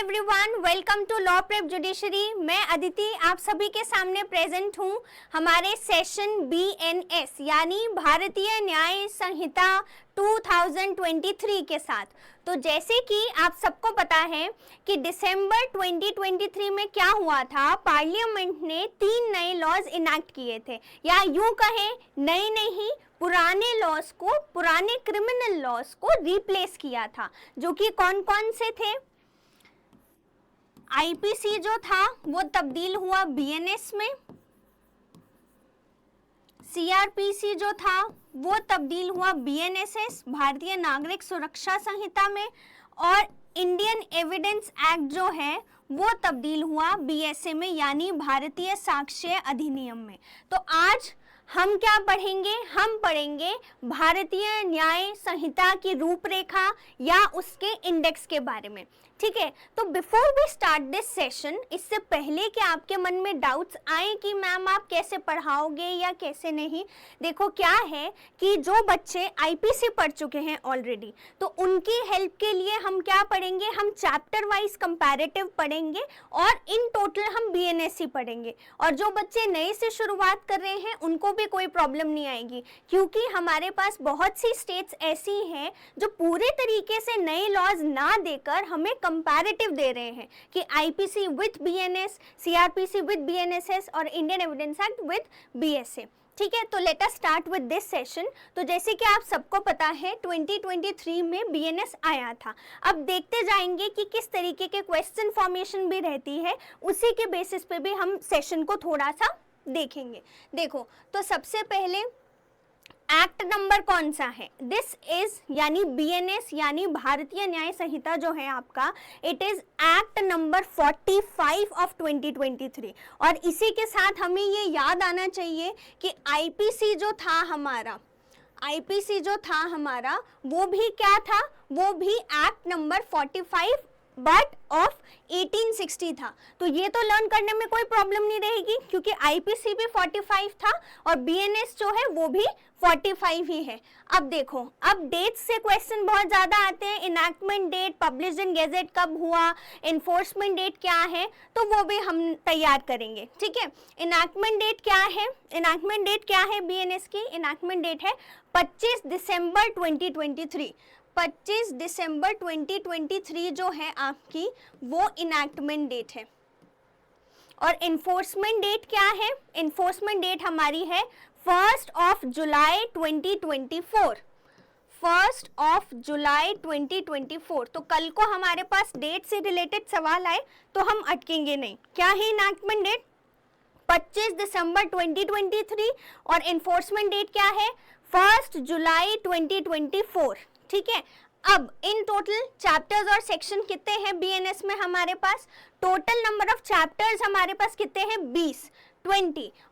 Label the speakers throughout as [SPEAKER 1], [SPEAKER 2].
[SPEAKER 1] Everyone, welcome to law prep judiciary. मैं अदिति आप सभी के सामने प्रेजेंट हूँ हमारे सेशन BNS यानी भारतीय न्याय संहिता 2023 के साथ। तो जैसे कि आप सबको पता है कि दिसंबर 2023 में क्या हुआ था, पार्लियामेंट ने 3 नए लॉज इनैक्ट किए थे, या यूं कहें नए नहीं पुराने लॉज को, पुराने क्रिमिनल लॉज को रिप्लेस किया था, जो कि कौन कौन से थे। आईपीसी जो था वो तब्दील हुआ BNS में, CRPC जो था वो तब्दील हुआ BNSS भारतीय नागरिक सुरक्षा संहिता में, और इंडियन एविडेंस एक्ट जो है वो तब्दील हुआ BSA में यानी भारतीय साक्ष्य अधिनियम में। तो आज हम क्या पढ़ेंगे, हम पढ़ेंगे भारतीय न्याय संहिता की रूपरेखा या उसके इंडेक्स के बारे में। ठीक है, तो before we start this session, इससे पहले कि आपके मन में डाउट्स आए कि मैम आप कैसे पढ़ाओगे या कैसे नहीं, देखो क्या है कि जो बच्चे आईपीसी पढ़ चुके हैं ऑलरेडी, तो उनकी हेल्प के लिए हम क्या पढ़ेंगे, हम चैप्टर वाइज कंपैरेटिव पढ़ेंगे और इन टोटल हम BNSC पढ़ेंगे। और जो बच्चे नए से शुरुआत कर रहे हैं उनको भी कोई प्रॉब्लम नहीं आएगी, क्योंकि हमारे पास बहुत सी स्टेट्स ऐसी हैं जो पूरे तरीके से नए लॉज ना देकर हमें कंपैरेटिव दे रहे हैं कि IPC with BNS, CRPC with BNSS और Indian evidence act with BSA। ठीक है, तो let us start with this session. तो जैसे कि आप सबको पता है 2023 में BNS आया था। अब देखते जाएंगे कि किस तरीके के क्वेश्चन फॉर्मेशन भी रहती है, उसी के बेसिस पे भी हम सेशन को थोड़ा सा देखेंगे। देखो, तो सबसे पहले एक्ट नंबर कौन सा है, दिस इज यानी BNS यानी भारतीय न्याय संहिता जो है आपका, it is act number 45 of 2023। और इसी के साथ हमें ये याद आना चाहिए कि आईपीसी जो था हमारा, आईपीसी जो था हमारा वो भी क्या था, वो भी एक्ट नंबर 45 बट ऑफ 1860 था। तो ये तो लर्न करने में कोई प्रॉब्लम नहीं रहेगी, क्योंकि आईपीसी भी 45 था और BNS जो है वो भी 45 ही है। अब देखो, अब डेट से क्वेश्चन बहुत ज्यादा आते हैं, enactment date, published in gazette कब हुआ, इन्फोर्समेंट डेट क्या है, तो वो भी हम तैयार करेंगे। ठीक है, इनैक्टमेंट डेट क्या है, इनैक्टमेंट डेट क्या है BNS की, इनैक्टमेंट डेट है 25 दिसंबर 2023। 25 दिसंबर 2023 जो है आपकी वो इनैक्टमेंट डेट है। और इन्फोर्समेंट डेट क्या है, इन्फोर्समेंट डेट हमारी है 1 जुलाई 2024। 1 जुलाई 2024। तो कल को हमारे पास डेट से रिलेटेड सवाल आए तो हम अटकेंगे नहीं। क्या है इनैक्टमेंट डेट, 25 दिसंबर 2023, और इन्फोर्समेंट डेट क्या है 1 जुलाई 2024। ठीक है, अब इन टोटल चैप्टर्स और सेक्शन कितने हैं BNS में हमारे पास, टोटल नंबर ऑफ चैप्टर्स हमारे पास कितने हैं 20,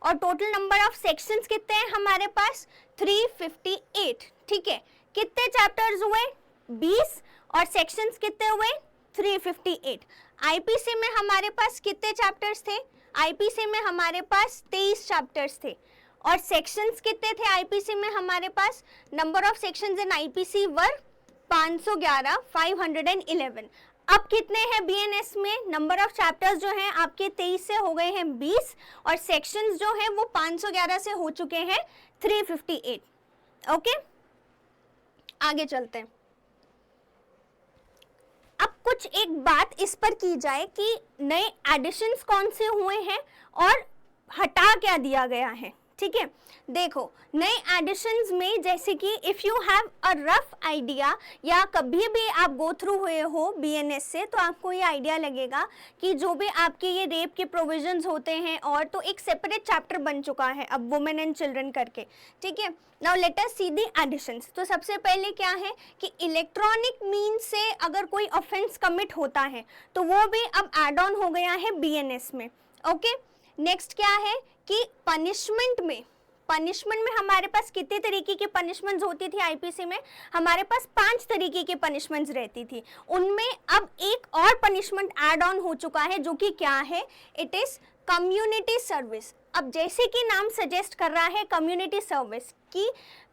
[SPEAKER 1] और टोटल नंबर ऑफ सेक्शंस कितने हैं हमारे पास 358। ठीक है, कितने चैप्टर्स हुए 20 और सेक्शंस कितने हुए 358। आईपीसी में हमारे पास कितने चैप्टर्स थे, आईपीसी में हमारे पास 23 चैप्टर्स थे, और सेक्शंस कितने थे आईपीसी में हमारे पास, number of sections in IPC were 511, 511। अब कितने हैं BNS में, नंबर ऑफ चैप्टर्स जो हैं आपके 23 से हो गए हैं 20, और सेक्शंस जो हैं वो 511 से हो चुके हैं 358। ओके, आगे चलते हैं। अब कुछ एक बात इस पर की जाए कि नए एडिशंस कौन से हुए हैं और हटा क्या दिया गया है। ठीक है, देखो नए एडिशंस में जैसे कि if you have a rough idea, या कभी भी आप गो थ्रू हुए हो BNS से, तो आपको ये आइडिया लगेगा कि जो भी आपके ये रेप के प्रोविजंस होते हैं, और तो एक सेपरेट चैप्टर बन चुका है अब वुमेन एंड चिल्ड्रन करके। ठीक है, now let us see the additions. तो सबसे पहले क्या है कि इलेक्ट्रॉनिक मीन्स से अगर कोई ऑफेंस कमिट होता है तो वो भी अब एड ऑन हो गया है BNS में। ओके, नेक्स्ट क्या है कि पनिशमेंट में हमारे पास कितने तरीके की पनिशमेंट्स होती थी आईपीसी में, हमारे पास 5 तरीके की पनिशमेंट्स रहती थी, उनमें अब एक और पनिशमेंट ऐड ऑन हो चुका है जो कि क्या है, इट इज कम्युनिटी सर्विस। अब जैसे कि नाम सजेस्ट कर रहा है कम्युनिटी सर्विस, कि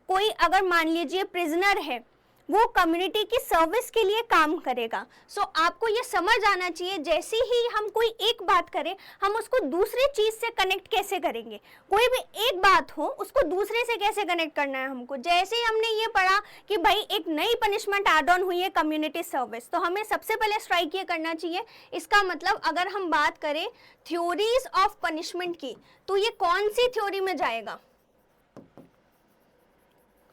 [SPEAKER 1] कोई अगर मान लीजिए प्रिजनर है वो कम्युनिटी की सर्विस के लिए काम करेगा। सो आपको ये समझ आना चाहिए, जैसे ही हम कोई एक बात करें हम उसको दूसरी चीज से कनेक्ट कैसे करेंगे। कोई भी एक बात हो उसको दूसरे से कैसे कनेक्ट करना है हमको। जैसे ही हमने ये पढ़ा कि भाई एक नई पनिशमेंट ऐड ऑन हुई है कम्युनिटी सर्विस, तो हमें सबसे पहले स्ट्राइक ये करना चाहिए, इसका मतलब अगर हम बात करें थ्योरीज ऑफ पनिशमेंट की, तो ये कौन सी थ्योरी में जाएगा।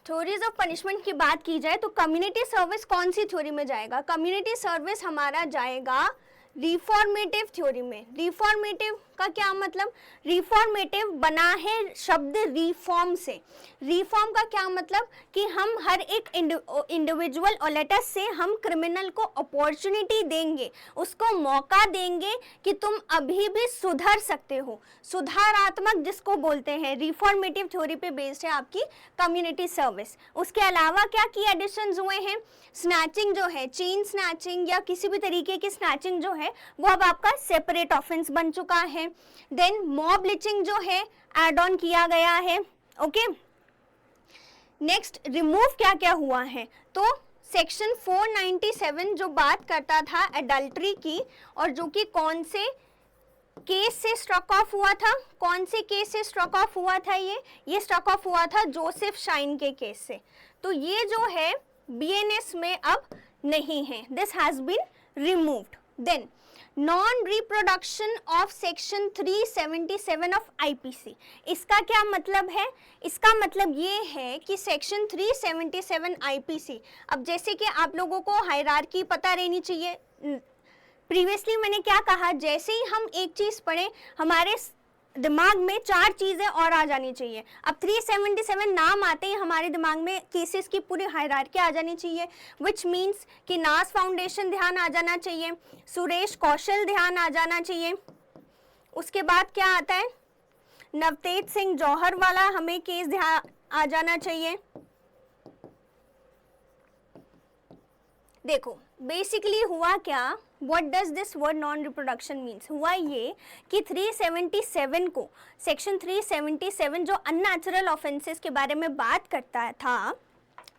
[SPEAKER 1] थ्योरीज ऑफ पनिशमेंट की बात की जाए तो कम्युनिटी सर्विस कौन सी थ्योरी में जाएगा। कम्युनिटी सर्विस हमारा जाएगा रिफॉर्मेटिव थ्योरी में। रिफॉर्मेटिव का क्या मतलब, रिफॉर्मेटिव बना है शब्द रिफॉर्म से। रिफॉर्म का क्या मतलब कि हम हर एक इंडिविजुअल और लेटर से हम क्रिमिनल को अपॉर्चुनिटी देंगे, उसको मौका देंगे कि तुम अभी भी सुधर सकते हो। सुधारात्मक जिसको बोलते हैं, रिफॉर्मेटिव थ्योरी पे बेस्ड है आपकी कम्युनिटी सर्विस। उसके अलावा क्या की एडिशंस हुए हैं, स्नैचिंग जो है, चेन स्नैचिंग या किसी भी तरीके की स्नैचिंग जो है वो अब आपका सेपरेट ऑफेंस बन चुका है। देन मॉब लिंचिंग जो है ऐड ऑन किया गया है। ओके, नेक्स्ट रिमूव क्या क्या हुआ है, तो सेक्शन 497 जो बात करता था एडल्ट्री की, और जो कि कौन से केस से स्ट्रक ऑफ हुआ था, कौन से केस से स्ट्रक ऑफ हुआ था, ये स्ट्रक ऑफ हुआ था जोसेफ शाइन के केस से। तो ये जो है BNS में अब नहीं है, this has been removed. Then non reproduction of section 377 of IPC, इसका क्या मतलब है, इसका मतलब ये है कि सेक्शन 377 IPC, अब जैसे कि आप लोगों को हायरार्की पता रहनी चाहिए। प्रीवियसली मैंने क्या कहा, जैसे ही हम एक चीज पढ़े हमारे दिमाग में 4 चीजें और आ जानी चाहिए। अब 377 नाम आते ही हमारे दिमाग में केसेस की पूरी हायरार्की आ जानी चाहिए, विच मीन्स कि नास फाउंडेशन ध्यान आ जाना चाहिए, सुरेश कौशल ध्यान आ जाना चाहिए। उसके बाद क्या आता है, नवतेज सिंह जौहर वाला हमें केस ध्यान आ जाना चाहिए। देखो बेसिकली हुआ क्या, What does this word non reproduction means? हुआ ये कि 377 को, सेक्शन 377 जो अननेचुरल ऑफेंसेस के बारे में बात करता था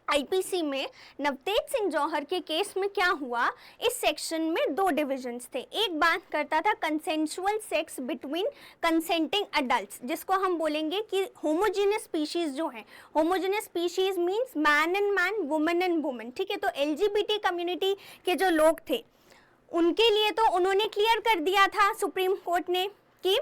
[SPEAKER 1] IPC में, नवतेज सिंह जौहर के केस में क्या हुआ, इस सेक्शन में 2 डिविजन्स थे। एक बात करता था consensual sex between consenting adults, जिसको हम बोलेंगे कि होमोजेनियस स्पीशीज जो है, homogeneous species means man and man, women and women. ठीक है, तो LGBT कम्युनिटी के जो लोग थे उनके लिए तो उन्होंने क्लियर कर दिया था सुप्रीम कोर्ट ने कि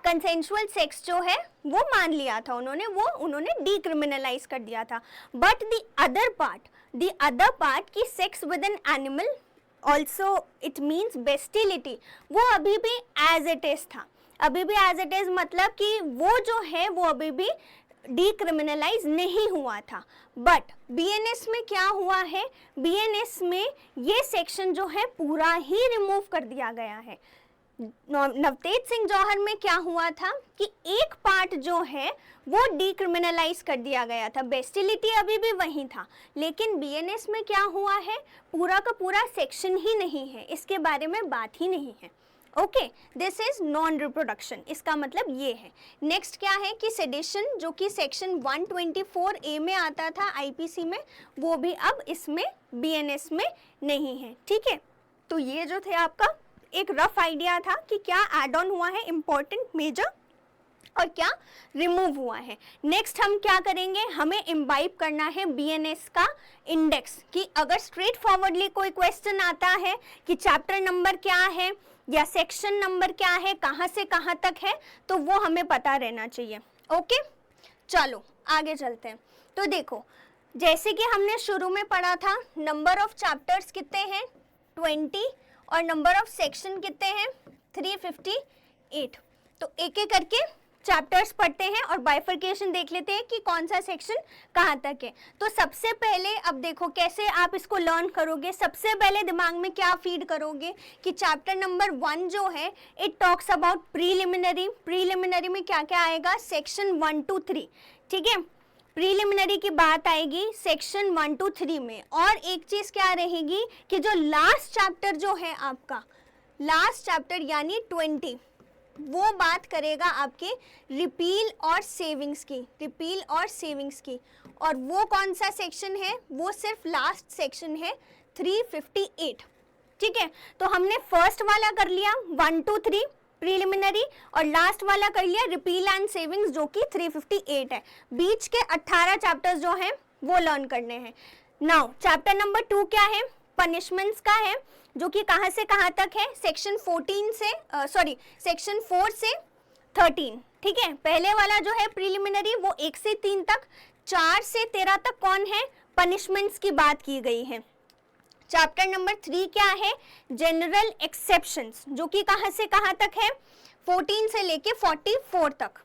[SPEAKER 1] कंसेंशुअल सेक्स जो है वो मान लिया था उन्होंने डीक्रिमिनलाइज कर दिया था। बट द अदर पार्ट कि sex with an animal also it means बेस्टिलिटी, वो अभी भी एज इट इज था। अभी भी एज इट इज मतलब कि वो जो है वो अभी भी डीक्रिमिनलाइज नहीं हुआ था। बट BNS में क्या हुआ है, BNS में ये सेक्शन जो है पूरा ही रिमूव कर दिया गया है। नवतेज सिंह जौहर में क्या हुआ था कि एक पार्ट जो है वो डीक्रिमिनलाइज कर दिया गया था, बेस्टिलिटी अभी भी वही था। लेकिन BNS में क्या हुआ है, पूरा का पूरा सेक्शन ही नहीं है, इसके बारे में बात ही नहीं है। Okay, this is non reproduction, इसका मतलब ये है। नेक्स्ट क्या है कि सेडिशन, जो कि सेक्शन 124A में आता था IPC में, वो भी अब इसमें BNS में नहीं है। ठीक है, तो ये जो थे आपका एक रफ आइडिया था कि क्या एड ऑन हुआ है इम्पोर्टेंट मेजर और क्या रिमूव हुआ है। नेक्स्ट हम क्या करेंगे, हमें इम्बाइब करना है BNS का इंडेक्स, कि अगर स्ट्रेट फॉरवर्डली कोई क्वेश्चन आता है कि चैप्टर नंबर क्या है या सेक्शन नंबर क्या है, कहाँ से कहाँ तक है, तो वो हमें पता रहना चाहिए। ओके, चलो आगे चलते हैं। तो देखो जैसे कि हमने शुरू में पढ़ा था, नंबर ऑफ चैप्टर्स कितने हैं 20 और नंबर ऑफ सेक्शन कितने हैं 358। तो एक एक करके चैप्टर्स पढ़ते हैं और बाइफर्केशन देख लेते हैं कि कौन सा सेक्शन कहाँ तक है। तो सबसे पहले अब देखो कैसे आप इसको लर्न करोगे। सबसे पहले दिमाग में क्या फीड करोगे कि चैप्टर नंबर 1 जो है it talks about preliminary. Preliminary में क्या क्या आएगा, सेक्शन 1 to 3। ठीक है, प्रीलिमिनरी की बात आएगी सेक्शन 1 to 3 में। और एक चीज क्या रहेगी कि जो लास्ट चैप्टर जो है आपका, लास्ट चैप्टर यानी 20, वो बात करेगा आपके रिपील और सेविंग्स की, रिपील और सेविंग्स की। और वो कौन सा सेक्शन है? वो सिर्फ लास्ट सेक्शन है 358। ठीक है, तो हमने फर्स्ट वाला कर लिया 1 to 3 प्रीलिमिनरी, और लास्ट वाला कर लिया रिपील एंड सेविंग्स जो कि 358 है। बीच के 18 चैप्टर्स जो हैं वो लर्न करने हैं। नाउ चैप्टर नंबर 2 क्या है? पनिशमेंट्स का है, जो कि कहाँ से कहाँ तक है? सेक्शन 14 से सेक्शन 4 से 13। ठीक है, पहले वाला जो है प्रीलिमिनरी वो 1 से 3 तक, 4 से 13 तक कौन है? पनिशमेंट्स की बात की गई है। चैप्टर नंबर 3 क्या है? जनरल एक्सेप्शंस, जो कि कहाँ से कहाँ तक है? 14 से लेके 44 तक,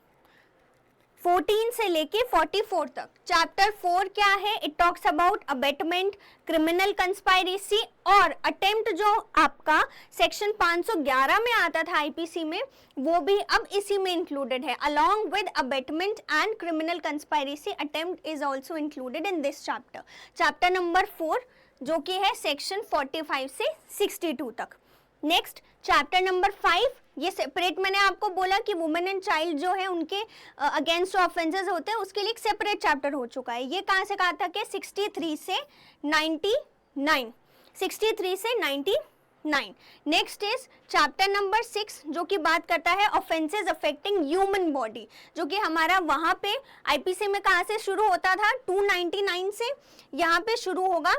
[SPEAKER 1] 14 से लेके 44 तक। चैप्टर 4 क्या है? It talks about abetment, criminal conspiracy और अटेम्प्ट, जो आपका सेक्शन 511 में आता था आईपीसी में, वो भी अब इसी में इंक्लूडेड है। Along with abetment and criminal conspiracy, attempt is also included in this chapter. Chapter number 4 जो कि है सेक्शन 45 से 62 तक। नेक्स्ट चैप्टर नंबर 5, ये सेपरेट, मैंने आपको बोला कि वुमेन एंड चाइल्ड जो है उनके अगेंस्ट ऑफेंसेस होते हैं, उसके लिए एक सेपरेट चैप्टर हो चुका है। ये कहाँ से कहाँ तक है? 63 से 99, 63 से 99। नेक्स्ट इज चैप्टर नंबर 6 जो कि बात करता है ऑफेंसेस अफेक्टिंग ह्यूमन बॉडी, जो कि हमारा वहाँ पे आईपीसी में कहाँ से शुरू होता था? 299 से, यहाँ पे शुरू होगा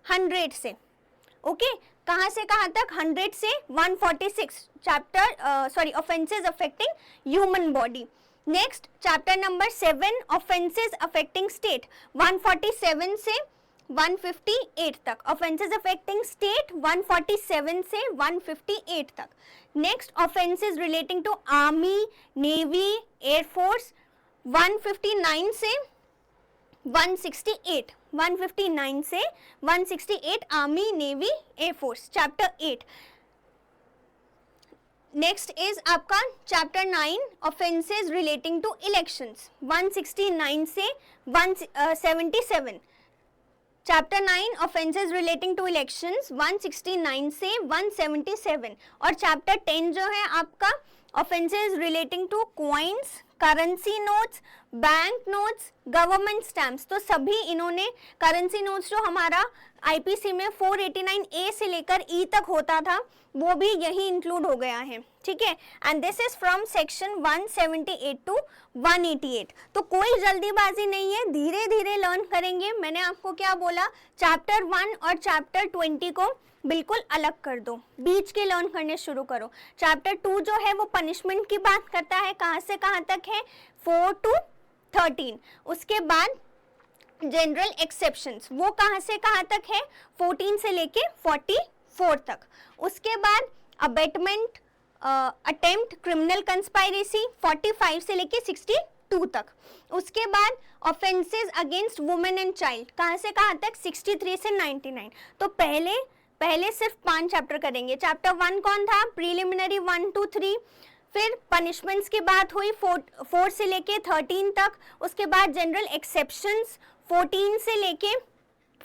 [SPEAKER 1] 100 से। ओके, कहाँ से कहाँ तक? 100 से 146 chapter offences affecting human body. Next chapter number 7 offences affecting state, 147 से 158 तक। ऑफेंसेस अफेक्टिंग स्टेट 147 से 158 तक। Next offences relating to army, navy, air force 159 से 168, 159 से 168 army, navy, air force, chapter 8। Next is आपका chapter 9 offences relating to elections, 169 से 177। Chapter 9 offences relating to elections 169 से 177। और चैप्टर 10 जो है आपका offences relating to coins, currency notes, bank notes, government stamps. तो सभी इन्होंने करेंसी नोट्स जो हमारा आईपीसी में 489A से लेकर E तक होता था, वो भी यही इंक्लूड हो गया है। ठीक है, and this is from section 178 to 188। तो कोई जल्दीबाजी नहीं है, धीरे धीरे लर्न करेंगे। मैंने आपको क्या बोला? चैप्टर 1 और चैप्टर 20 को बिल्कुल अलग कर दो, बीच के लर्न करने शुरू करो। चैप्टर 2 जो है वो पनिशमेंट की बात करता है, कहाँ से कहाँ तक है? 4 to 13। उसके बाद जनरल एक्सेप्शंस, वो कहाँ से कहाँ तक है? 14 से लेके 44 तक। उसके बाद अबेटमेंट, अटेम्प्ट, क्रिमिनल कंस्पायरेसी 45 से लेके 62 तक। उसके बाद offences against women and child, कहाँ से कहाँ तक? 63 से 99। तो पहले सिर्फ 5 चैप्टर करेंगे। चैप्टर 1 कौन था? Preliminary 1 to 3। फिर पनिशमेंट्स की बात हुई 4 से लेके 13 तक। उसके बाद जनरल एक्सेप्शंस 14 से लेके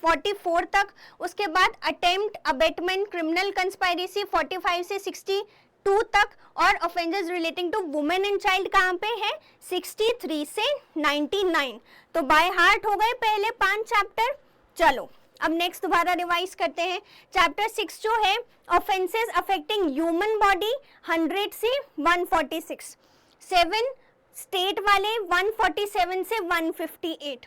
[SPEAKER 1] 44 तक। उसके बाद अटेम्प्ट, अबेटमेंट, क्रिमिनल कंस्पायरेसी 45 से 62 तक। और offences relating to women and child कहाँ पे है? 63 से 99। तो बाय हार्ट हो गए पहले 5 चैप्टर। चलो अब नेक्स्ट दोबारा रिवाइज करते हैं। चैप्टर 6 जो है ऑफेंसेस अफेक्टिंग ह्यूमन बॉडी 100 से 146। 7 स्टेट वाले 147 से 158।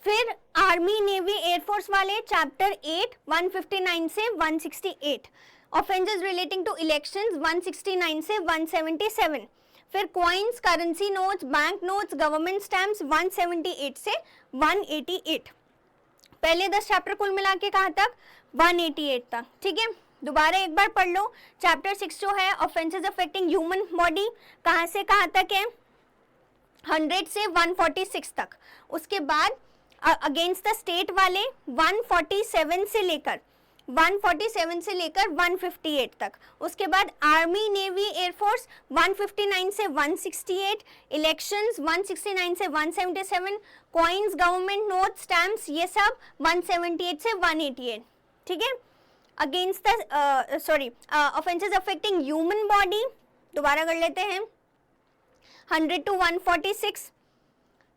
[SPEAKER 1] फिर आर्मी, नेवी, एयरफोर्स वाले चैप्टर 8 159 से 168। ऑफेंसेस रिलेटिंग टू इलेक्शंस 169 से 177। फिर coins, currency notes, bank notes, government stamps 178 से 188। पहले 10 चैप्टर कुल मिला के कहाँ तक? 188 तक। ठीक है, दोबारा एक बार पढ़ लो। चैप्टर 6 जो है ऑफेंसेस अफेक्टिंग ह्यूमन बॉडी कहाँ से कहाँ तक है? 100 से 146 तक। उसके बाद अगेंस्ट द स्टेट वाले 147 से लेकर 158 तक। उसके बाद आर्मी, नेवी, एयरफोर्स 159 से 168। इलेक्शंस 169 से 177। कॉइन्स, गवर्नमेंट नोट, स्टैम्प्स, ये सब 178 से 188। ठीक है, against the offences affecting human body दोबारा कर लेते हैं, 100 to 146,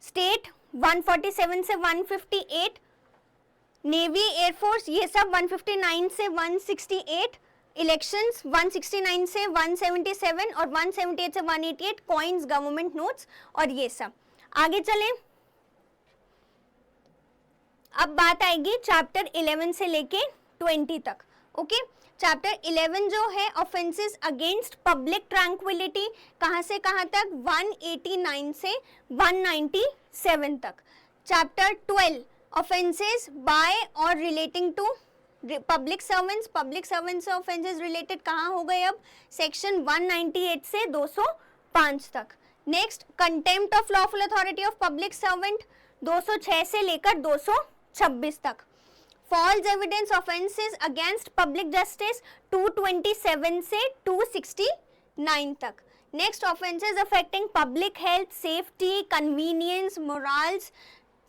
[SPEAKER 1] स्टेट 147 से 158, नेवी एयरफोर्स ये सब 159 से 168, इलेक्शंस 169 से 177 और 178 से 188, कॉइन्स, गवर्नमेंट नोट्स और ये सब। आगे चलें, अब बात आएगी चैप्टर 11 से लेके 20 तक। ओके, चैप्टर 11 जो है ऑफेंसेस अगेंस्ट पब्लिक ट्रैंक्विलिटी, कहाँ से कहाँ तक, 189 से 197 तक। चैप्टर 12 ऑफेंसेस बाय और relating to public servants, public servants से ऑफेंसेस रिलेटेड कहाँ हो गए अब, सेक्शन 198 से 205 तक। Next, contempt of lawful authority of public servant 206 से लेकर 226 तक। False evidence offences against public justice 227 से 269 तक। Next, offences affecting public health, safety, convenience, morals,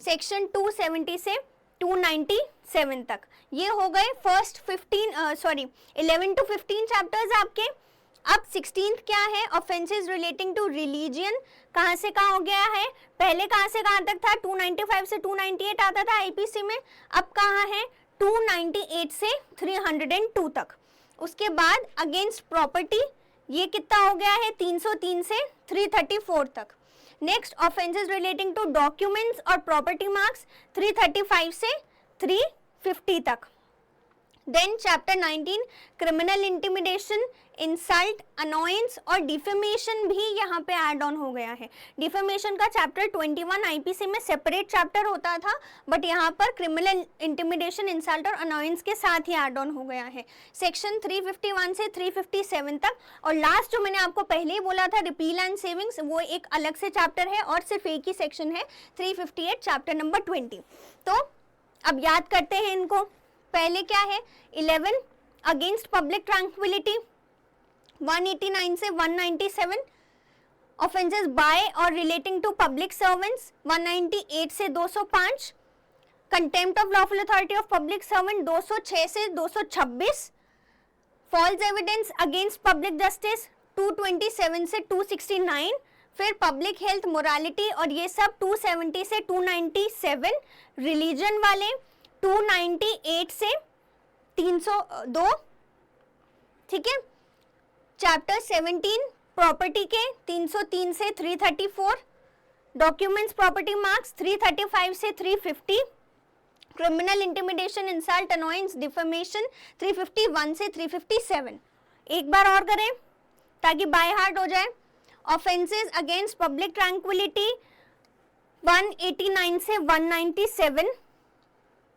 [SPEAKER 1] section 270 से 297 तक। ये हो गए फर्स्ट 11 to 15 चैप्टर्स आपके। अब 16th क्या है, ऑफेंसेस रिलेटिंग टू रिलीजियन, कहाँ से कहाँ हो गया है, पहले कहाँ से कहाँ तक था, 295 से 298 आता था आईपीसी में, अब कहाँ है 298 से 302 तक। उसके बाद अगेंस्ट प्रॉपर्टी ये कितना हो गया है, 303 से 334 तक। Next, offences relating to documents और प्रॉपर्टी मार्क्स 335 से 350 तक। Then chapter 19 criminal intimidation, insult, annoyance और डिफेमेशन भी यहाँ पे ऐड ऑन हो गया है। डिफेमेशन का चैप्टर 21 आईपीसी में सेपरेट चैप्टर होता था, बट यहाँ पर क्रिमिनल इंटिमिडेशन, इंसल्ट और अनोयंस के साथ ही ऐड ऑन हो गया है, सेक्शन 351 से 357 तक। और लास्ट जो मैंने आपको पहले ही बोला था, रिपील एंड सेविंग्स, वो एक अलग से चैप्टर है और सिर्फ एक ही सेक्शन है, 358 चैप्टर नंबर 20। तो अब याद करते हैं इनको। पहले क्या है, 11 अगेंस्ट पब्लिक ट्रैंक्विलिटी 189 से 197, ऑफेंसेस बाय और रिलेटिंग टू पब्लिक सर्वेंट्स 198 से 205, contempt of lawful authority of public servant 206 से 226, false evidence against public justice 227 से 269, फिर पब्लिक हेल्थ, मोरालिटी और ये सब 270 से 297, रिलीजन वाले 298 से 302, ठीक है। चैप्टर 17 प्रॉपर्टी के 303 से 334, डॉक्यूमेंट्स, प्रॉपर्टी मार्क्स 335 से 350, criminal intimidation, insult, annoyance, defamation 351 से 357। एक बार और करें ताकि बाय हार्ट हो जाए। ऑफेंसेस अगेंस्ट पब्लिक ट्रैंक्विलिटी 189 से 197,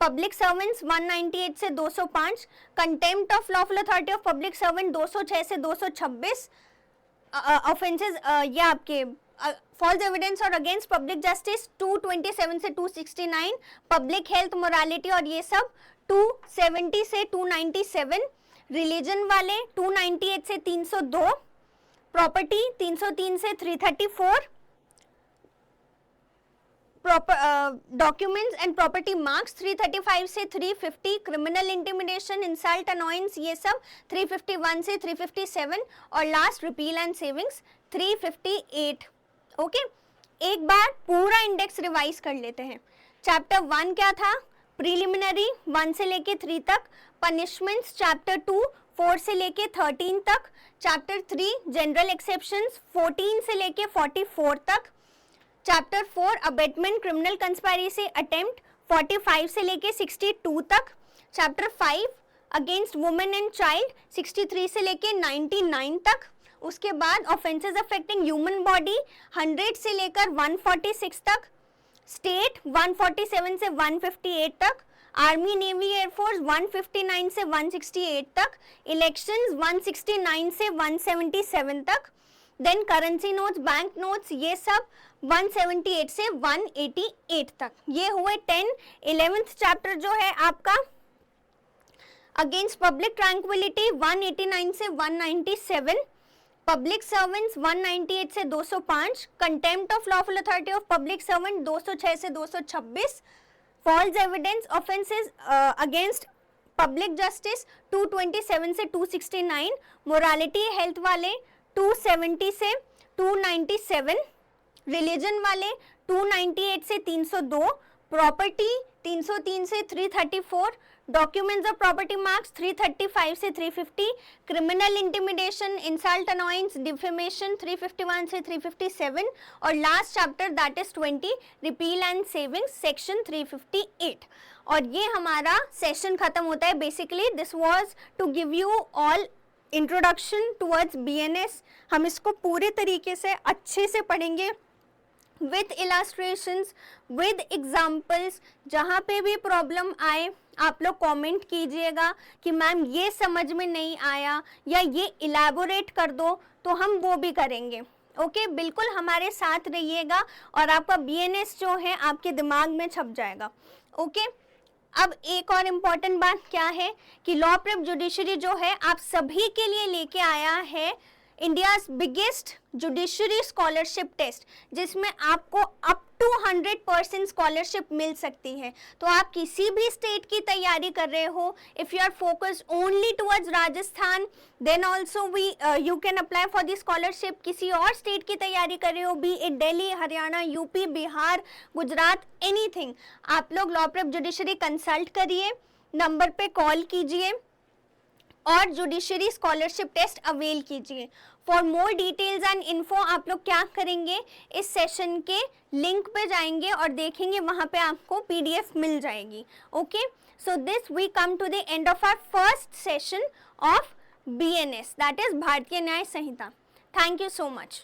[SPEAKER 1] पब्लिक सर्वेंट्स 198 से 205, contempt of lawful authority of public servant 206 से 226, ऑफेंसेस ये आपके फॉल्स एविडेंस और अगेंस्ट पब्लिक जस्टिस 227 से 269, पब्लिक हेल्थ, मोरालिटी और ये सब 270 से 297, रिलीजन वाले 298 से 302, प्रॉपर्टी 303 से 334, डॉक्यूमेंट्स एंड प्रॉपर्टी मार्क्स 335 से 350, क्रिमिनल इंटिमिडेशन, इंसल्ट, अनोयंस ये सब 351 से 357 और last repeal and savings 358। Okay, एक बार पूरा इंडेक्स रिवाइज कर लेते हैं। चैप्टर 1 क्या था, प्रीलिमिनरी 1 से लेके 3 तक, पनिशमेंट्स चैप्टर 2 4 से लेके 13 तक, चैप्टर 3 जनरल एक्सेप्शंस 14 से लेके 44 तक, chapter 4 abetment criminal conspiracy attempt 45 से लेके 62 तक, chapter 5 against women and child 63 से लेके 99 तक। उसके बाद ऑफेंसेस अफेक्टिंग ह्यूमन बॉडी 100 से लेकर 146 तक, स्टेट 147 से 158 तक, आर्मी, नेवी, एयरफोर्स 159 से 168 तक, इलेक्शंस 169 से 177 तक, then currency notes, bank notes ये सब 178 से 188 तक। ये हुए 11th चैप्टर जो है आपका अगेंस्ट पब्लिक ट्रैंक्विलिटी 189 से 197, पब्लिक सर्वेंट्स 198 से 205, contempt of lawful authority of public servant 206 से 226, false evidence offences against public justice 227 से 269, मोरालिटी हेल्थ वाले 270 से 297, रिलीजन वाले 298 से 302, प्रॉपर्टी 303 से 334, डॉक्यूमेंट्स ऑफ प्रॉपर्टी मार्क्स 335 से 350, criminal intimidation, insult, annoyance, defamation 351 से 357, और last chapter that is 20, repeal and saving, section 358। और ये हमारा सेशन खत्म होता है। Basically this was to give you all introduction towards BNS. हम इसको पूरे तरीके से अच्छे से पढ़ेंगे विथ इलास्ट्रेशंस, विद एग्जाम्पल्स। जहाँ पे भी प्रॉब्लम आए आप लोग कमेंट कीजिएगा कि मैम ये समझ में नहीं आया या ये इलैबोरेट कर दो, तो हम वो भी करेंगे। ओके, बिल्कुल हमारे साथ रहिएगा और आपका बीएनएस जो है आपके दिमाग में छप जाएगा। ओके, अब एक और इम्पॉर्टेंट बात क्या है कि लॉ प्रेप जुडिशरी जो है आप सभी के लिए लेके आया है India's biggest judiciary scholarship test, जिसमें आपको अप टू 100% स्कॉलरशिप मिल सकती है। तो आप किसी भी स्टेट की तैयारी कर रहे हो, if you are focused only towards Rajasthan, then also you can apply for the scholarship. किसी और स्टेट की तैयारी कर रहे हो, be it Delhi, Haryana, UP, Bihar, Gujarat, anything, आप लोग लॉ प्रेप जुडिशरी कंसल्ट करिए, नंबर पे कॉल कीजिए और जुडिशरी स्कॉलरशिप टेस्ट अवेल कीजिए। For more details and info आप लोग क्या करेंगे, इस सेशन के लिंक पे जाएंगे और देखेंगे, वहाँ पे आपको PDF मिल जाएगी। Okay, so this we come to the end of our first session of BNS, that is Bharatiya Nyaya Sanhita. Thank you so much.